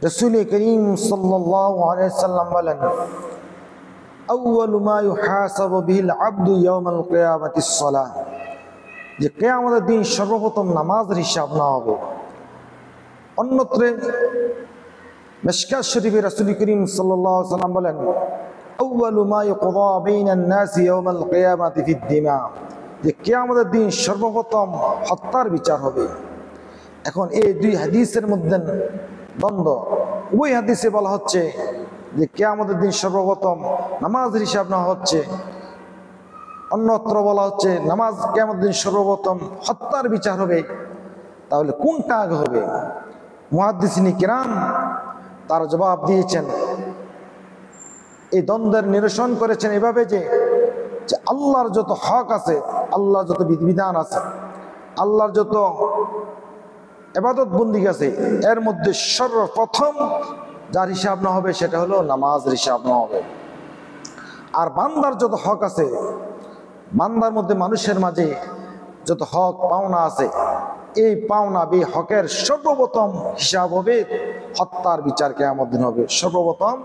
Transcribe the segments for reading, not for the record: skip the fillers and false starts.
রাসূল করিম সাল্লাল্লাহু আলাইহি ওয়াসাল্লাম বলেন, আউয়ালু মা ইউহাসাবু বিহিল আবদু ইয়াউমাল কিয়ামাতিস সালাহ, যে কিয়ামতের দিন সর্বপ্রথম নামাজের হিসাব নেওয়া হবে। অন্যত্র মিশকাত শরীফে রাসূল করিম সাল্লাল্লাহু আলাইহি ওয়াসাল্লাম বলেন, আউয়ালু মা ইউকদা বাইনান নাসি ইয়াউমাল কিয়ামাতি ফিদ দিমা, যে কিয়ামতের দিন সর্বপ্রথম হত্যার বিচার হবে। এখন এই দুই হাদিসের মধ্যে দ্বন্দ্ব। ওই হাদিসে বলা হচ্ছে যে কিয়ামতের দিন সর্বপ্রথম নামাজের হিসাব নেওয়া হচ্ছে, অন্যত্র বলা হচ্ছে নামাজ কিয়ামতের দিন সর্বপ্রথম হত্যার বিচার হবে। তাহলে কোনটা আগে হবে? মুহাদ্দিসিন কিরাম তার জবাব দিয়েছেন, এই দ্বন্দ্বের নিরসন করেছেন এভাবে যে আল্লাহর যত হক আছে, আল্লাহর যত বিধিবিধান আছে, আল্লাহর যত ইবাদত বন্দেগী আছে, এর মধ্যে সর্বপ্রথম যার হিসাব না হবে সেটা হলো নামাজের হিসাব না হবে। আর বান্দার যত হক আছে, বান্দার মধ্যে মানুষের মাঝে যত হক পাওনা আছে, এই পাওনা বে হকের সর্বপ্রথম হিসাব হবে হত্যার বিচার। কিয়ামত দিন হবে সর্বপ্রথম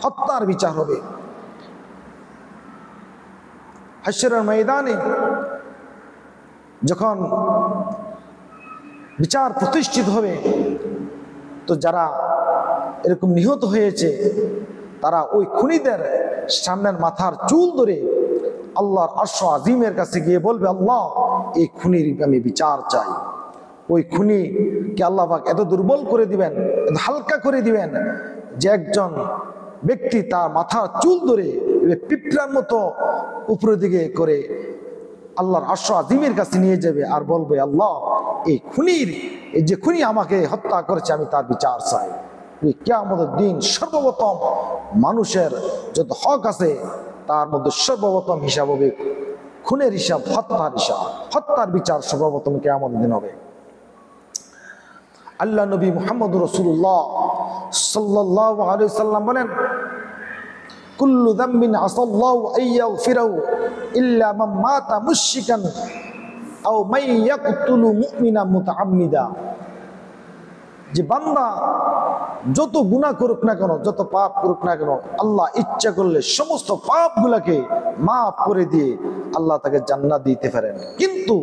হত্যার বিচার হবে। হাশরের ময়দানে যখন বিচার প্রতিষ্ঠিত হবে, তো যারা এরকম নিহত হয়েছে তারা ওই খুনিদের সামনের মাথার চুল ধরে আল্লাহর আরশ আজিমের কাছে গিয়ে বলবে, আল্লাহ এই খুনির আমি বিচার চাই। ওই খুনিকে আল্লাহ পাক এত দুর্বল করে দিবেন, এত হালকা করে দিবেন যে একজন ব্যক্তি তার মাথার চুল ধরে পিঁপড়ার মতো উপরের দিকে করে আল্লাহর আরশ আজিমের কাছে নিয়ে যাবে আর বলবে, আল্লাহ এই যে খুনি আমাকে হত্যা করেছে আমি তার বিচার চাই। কিয়ামতের দিন সর্বপ্রথম মানুষের যত হক আছে তার মধ্যে সর্বপ্রথম হিসাব হবে খুনের হিসাব, হত্যার হিসাব। হত্যার বিচার সর্বপ্রথম কিয়ামতের দিন হবে। আল্লাহ নবী মুহাম্মদুর রাসূলুল্লাহ সাল্লাল্লাহু আলাইহি ওয়াসাল্লাম বলেন, কুল্লু যামবিন আসাল্লাহু আইয়াগফিরাহু ইল্লা মান মাতা মুশরিকান আও মান ইয়াকতুলু মুমিনা মুতাআম্মিদা, যে বান্দা যত গুনাহ করুক না কেন, যত পাপ করুক না কেন, আল্লাহ ইচ্ছা করলে সমস্ত পাপগুলোকে মাফ করে দিয়ে আল্লাহ তাকে জান্নাত দিতে পারেন। কিন্তু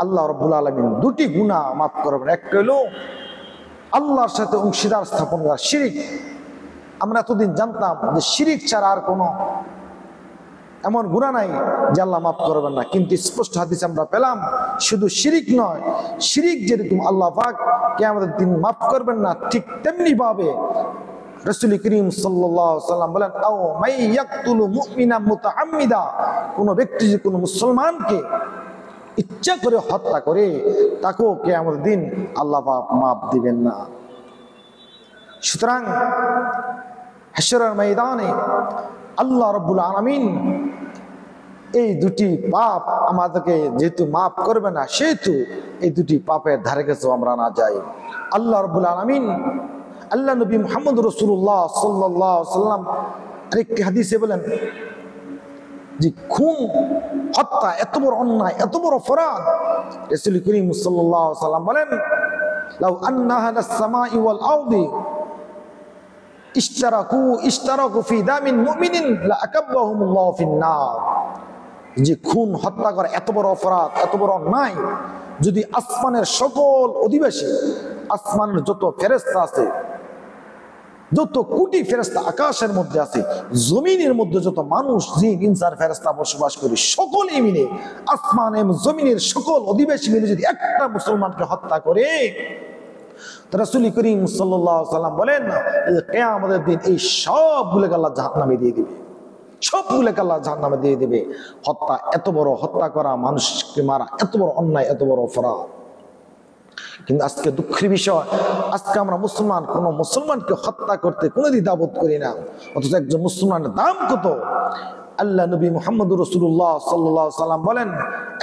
আল্লাহ রাব্বুল আলামিন দুটি গুনাহ মাফ করবেন। একটা হলো আল্লাহর সাথে অংশীদার স্থাপন করা, শিরিক। আমরা এতদিন জানতাম যে শিরিক ছাড়া আর কোনো এমন গুনাহ নাই যে আল্লাহ মাফ করবেন না, কিন্তু স্পষ্ট হাদিস আমরা পেলাম শুধু শিরিক নয়, শিরিক যেরকম আল্লাহ পাক কিয়ামতের দিন মাফ করবেন না, ঠিক তেমনি ভাবে রাসূল করিম সাল্লাল্লাহু আলাইহি ওয়াসাল্লাম বলেন, আও মাই ইয়াকতুলু মুমিনা মুতাআম্মিদা, কোন ব্যক্তি যে কোনো মুসলমানকে ইচ্ছা করে হত্যা করে তাকেও কিয়ামতের দিন আল্লাহ পাক মাফ দিবেন না। সুতরাং হাশরের ময়দানে আল্লাহ রাব্বুল আলামিন এই দুটি পাপ আমাদেরকে যেহেতু মাফ করবে না, সেহেতু এই দুটি পাপের ধারে কাছেও আমরা না যাই। আল্লাহ রাব্বুল আলামিন, আল্লাহ নবী মুহাম্মদুর রাসূলুল্লাহ সাল্লাল্লাহু আলাইহি ওয়াসাল্লাম আরেকটি হাদিসে বলেন যে খুন, হত্যা এত বড় অন্যায়, এত বড় অপরাধ। রাসূল করিম সাল্লাল্লাহু আলাইহি ওয়াসাল্লাম বলেন, লাউ আন্না আহলাস সামাই ওয়াল আরদি ইশতারাকু ফি দামিন মুমিনিন লা আকাব্বাহুমুল্লাহু ফিন-নার, যে খুন হত্যা করা এত বড় অপরাধ, এত বড় অন্যায়, যদি আসমানের সকল অধিবাসী, আসমানের যত ফেরেশতা আছে, যত কোটি ফেরেশতা আকাশের মধ্যে আছে, জমিনের মধ্যে যত মানুষ, জিন, ইনসার, ফেরেশতা বসবাস করে, সকলেই মিলে আসমান এবং জমিনের সকল অধিবাসী মিলে যদি একটা মুসলমানকে হত্যা করে, রাসূল করিম সাল্লাল্লাহু আলাইহি ওয়াসাল্লাম বলেন কিয়ামতের দিন এই সবগুলোকে আল্লাহ জাহান্নামে দিয়ে দিবে, সবগুলোকে আল্লাহ জাহান্নামে দিয়ে দিবে। হত্যা এত বড়, হত্যা করা, মানুষকে মারা এত বড় অন্যায়, এত বড় অপরাধ। কিন্তু আজকে দুঃখের বিষয়, আজকে আমরা মুসলমান কোন মুসলমানকে হত্যা করতে কোনো দ্বিধাবোধ করি না, অথচ একজন মুসলমানের দাম কত। আল্লাহ নবী মুহাম্মদুর রাসূলুল্লাহ সাল্লাল্লাহু আলাইহি ওয়াসাল্লাম বলেন,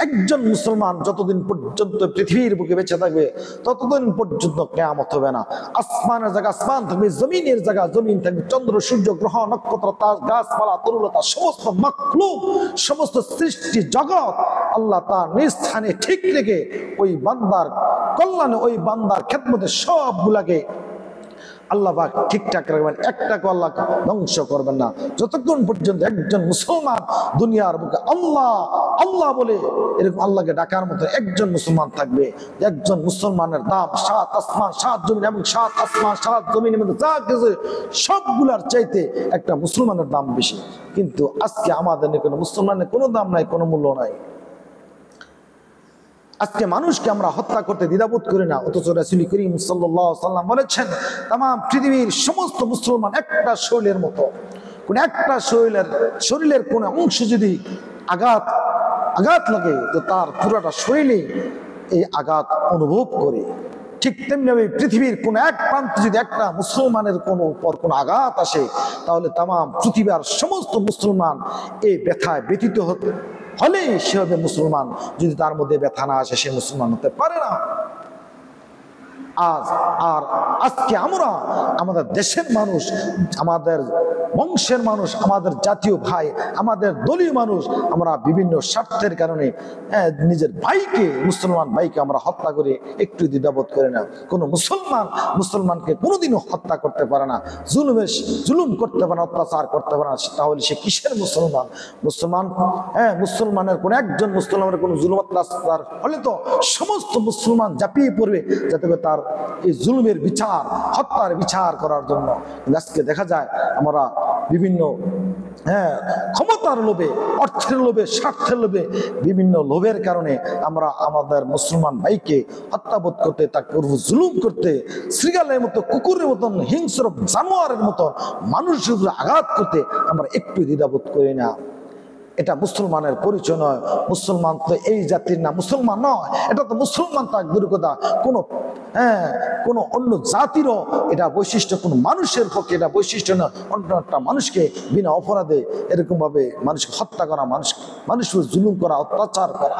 একজন মুসলমান যতদিন পর্যন্ত পৃথিবীর বুকে বেঁচে থাকবে ততদিন পর্যন্ত কিয়ামত হবে না। আসমানের জায়গা আসমান থাকবে, জমিনের জায়গা জমিন থাকবে, চন্দ্র, সূর্য, গ্রহ, নক্ষত্র, তার গাছপালা, তরুলতা, সমস্ত মাখলুক, সমস্ত সৃষ্টি জগৎ আল্লাহ তার নিজ স্থানে ঠিক রেখে ওই বান্দার কল্যাণে, ওই বান্দার খেদমতে সবগুলাকে আল্লাহ পাক ঠিকঠাক রাখবেন, একটাকে আল্লাহ ধ্বংস করবেন না যতক্ষণ পর্যন্ত একজন মুসলমান দুনিয়ার বুকে আল্লাহ আল্লাহ বলে এরকম আল্লাহকে ডাকার মতো একজন মুসলমান থাকবে। একজন মুসলমানের দাম সাত আসমান সাত জমিন, এবং সাত আসমান সাত জমিনের মধ্যে যা কিছু সবগুলার চাইতে একটা মুসলমানের দাম বেশি। কিন্তু আজকে আমাদের কোনো মুসলমানের কোনো দাম নাই, কোনো মূল্য নাই। আজকে মানুষকে আমরা হত্যা করতে দ্বিধাবোধ করি না, অথচ রাসূল করিম সাল্লাল্লাহু আলাইহি ওয়াসাল্লাম বলেছেন তাম পৃথিবীর সমস্ত মুসলমান একটা শরীরের মতো। কোন একটা শরীরের কোন অংশ যদি আঘাত লাগে তো তার পুরোটা শরীরে এই আঘাত অনুভব করে। ঠিক তেমনি পৃথিবীর কোন এক প্রান্তে যদি একটা মুসলমানের উপর কোনো আঘাত আসে তাহলে তাম পৃথিবীর সমস্ত মুসলমান এই ব্যথায় ব্যথিত হলে সে হবে মুসলমান। যদি তার মধ্যে ব্যথা না আসে সে মুসলমান হতে পারে না। আজকে আমরা আমাদের দেশের মানুষ, আমাদের বংশের মানুষ, আমাদের জাতীয় ভাই, আমাদের দলীয় মানুষ, আমরা বিভিন্ন স্বার্থের কারণে নিজের ভাইকে, মুসলমান ভাইকে আমরা হত্যা করে একটু দ্বিধাবোধ করে না। কোনো মুসলমানকে কোনোদিনও হত্যা করতে পারে না, জুলুম করতে পারে না, অত্যাচার করতে পারে না। তাহলে সে কিসের মুসলমান? মুসলমানের কোন একজন মুসলমানের কোনো জুলুম অত্যাচার হলে তো সমস্ত মুসলমান ঝাঁপিয়ে পড়বে যাতে করে তার এই জুলুমের বিচার, হত্যার বিচার করার জন্য। আজকে দেখা যায় আমরা বিভিন্ন ক্ষমতার লোভে, অর্থের লোভে, স্বার্থের লোভে, বিভিন্ন লোভের কারণে আমরা আমাদের মুসলমান ভাইকে হত্যাবোধ করতে, তাকে জুলুম করতে, শৃগালের মতো, কুকুরের মতন, হিংস্র জানোয়ারের মতো মানুষের উপরে আঘাত করতে আমরা একটু দ্বিধাবোধ করি না। এটা মুসলমানের পরিচয় নয়। মুসলমান তো এই জাতির না, মুসলমান নয়, এটা তো মুসলমান তার দুর্গতা। কোনো অন্য জাতিরও এটা বৈশিষ্ট্য, কোনো মানুষের পক্ষে এটা বৈশিষ্ট্য নয়। অন্য একটা মানুষকে বিনা অপরাধে এরকম ভাবে মানুষকে হত্যা করা, মানুষের জুলুম করা, অত্যাচার করা।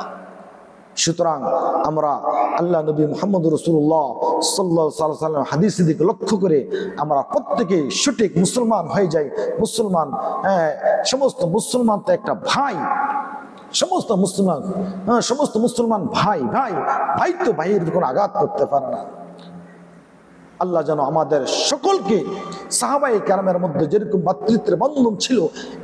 সুতরাং আমরা আল্লাহ নবী মুহাম্মদ রাসূলুল্লাহ সাল্লাল্লাহু আলাইহি ওয়াসাল্লাম হাদিসের দিকে লক্ষ্য করে আমরা প্রত্যেকেই সঠিক মুসলমান হয়ে যাই। সমস্ত মুসলমান তো একটা ভাই, সমস্ত মুসলমান ভাই তো ভাইয়ের কোনো আঘাত করতে পারে না। আল্লাহ যেন আমাদের সকলকে সাহাবায়ে কেরামের মধ্যে যেরকম ভাতৃত্বের বন্ধন ছিল,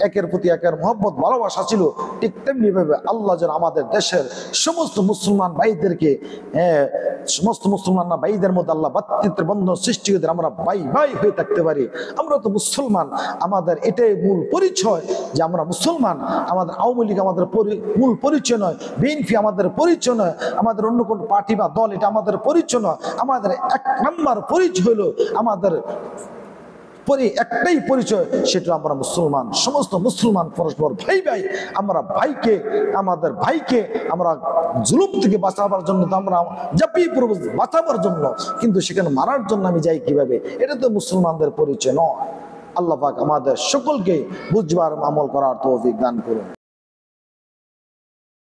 একের প্রতি একের মহব্বত ভালোবাসা ছিল, ঠিক তেমনি ভাবে আল্লাহ যেন আমাদের দেশের সমস্ত মুসলমান ভাইদেরকে, সমস্ত মুসলমান ভাইদের মধ্যে আল্লাহ ভাতৃত্বের বন্ধন সৃষ্টি করে আমরা ভাই হয়ে থাকতে পারি। আমরা তো মুসলমান, আমাদের এটাই মূল পরিচয় যে আমরা মুসলমান। আমাদের আওয়ামী লীগ আমাদের মূল পরিচয় নয়, বিএনপি আমাদের পরিচয় নয়, আমাদের অন্য কোনো পার্টি বা দল এটা আমাদের পরিচয় নয়। আমাদের এক নম্বর পরিচয় হলো আমাদের একটাই পরিচয়, সেটা আমরা মুসলমান। সমস্ত মুসলমান পরস্পর ভাই। আমরা আমাদের ভাইকে আমরা জুলুম থেকে বাঁচাবার জন্য তো আমরা ঝাঁপিয়ে পড়ব বাঁচাবার জন্য, কিন্তু সেখানে মারার জন্য আমি যাই কিভাবে? এটা তো মুসলমানদের পরিচয় নয়। আল্লাহ পাক আমাদের সকলকে বুঝবার আমল করার তৌফিক দান করুন।